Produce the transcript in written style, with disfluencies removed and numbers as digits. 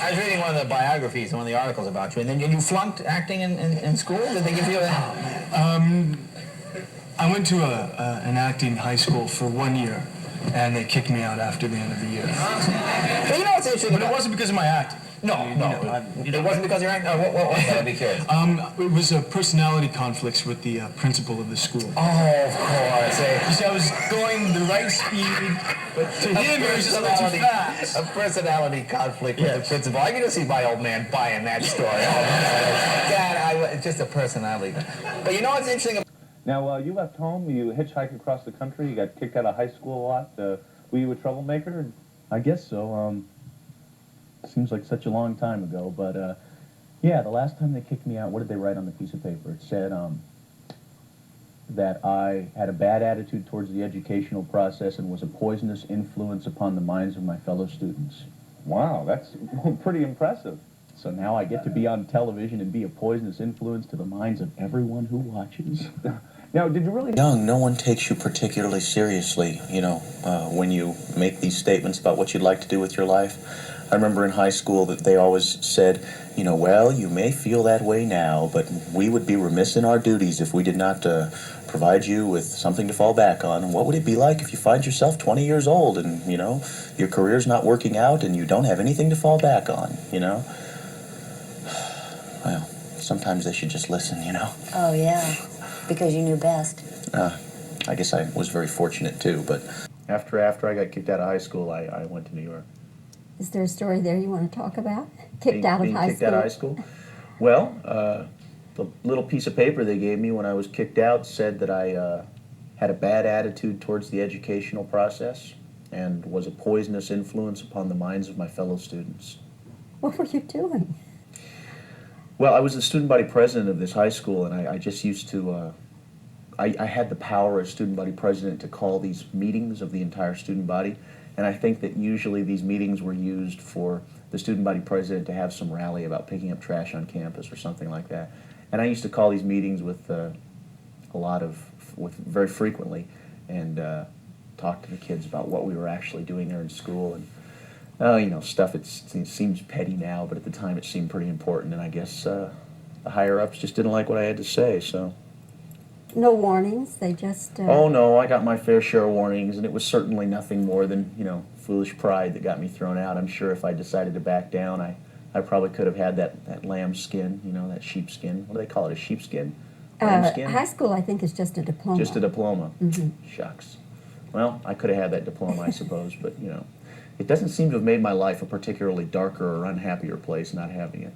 I was reading one of the biographies, one of the articles about you, and then you flunked acting in school? Did they give you a... I went to an acting high school for 1 year, and they kicked me out after the end of the year. But you know what's interesting? But it wasn't because of my acting. No. It wasn't because you're acting? What was that? I'd be curious. It was personality conflicts with the principal of the school. Oh, of course. You see, I was going the right speed, but to him it was just a little too fast. A personality conflict with the principal. I can just see my old man buying that story. God, it's just a personality. But you know what's interesting? Now, you left home, you hitchhiked across the country, you got kicked out of high school a lot. Were you a troublemaker? I guess so. Seems like such a long time ago, but yeah, the last time they kicked me out, what did they write on the piece of paper? It said that I had a bad attitude towards the educational process and was a poisonous influence upon the minds of my fellow students. Wow, that's pretty impressive. So now I get to be on television and be a poisonous influence to the minds of everyone who watches. Now, did you really... Young, no one takes you particularly seriously, you know, when you make these statements about what you'd like to do with your life. I remember in high school that they always said, you know, well, you may feel that way now, but we would be remiss in our duties if we did not provide you with something to fall back on. And what would it be like if you find yourself 20 years old and, you know, your career's not working out and you don't have anything to fall back on, you know? Well, sometimes they should just listen, you know? Oh, yeah, because you knew best. I guess I was very fortunate, too, but after I got kicked out of high school, I went to New York. Is there a story there you want to talk about? Being kicked out of high school? Well, the little piece of paper they gave me when I was kicked out said that I had a bad attitude towards the educational process and was a poisonous influence upon the minds of my fellow students. What were you doing? Well, I was the student body president of this high school, and I just used to, I had the power as student body president to call these meetings of the entire student body, and I think that usually these meetings were used for the student body president to have some rally about picking up trash on campus or something like that. And I used to call these meetings with very frequently, and talk to the kids about what we were actually doing there in school, and you know, stuff it seems petty now, but at the time it seemed pretty important, and I guess the higher-ups just didn't like what I had to say, so. No warnings, they just... Oh, no, I got my fair share of warnings, and it was certainly nothing more than, you know, foolish pride that got me thrown out. I'm sure if I decided to back down, I probably could have had that lamb skin, you know, that sheepskin. What do they call it, a sheepskin? Lambskin? High school, I think, is just a diploma. Just a diploma. Mm-hmm. Shucks. Well, I could have had that diploma, I suppose, but, you know, it doesn't seem to have made my life a particularly darker or unhappier place not having it.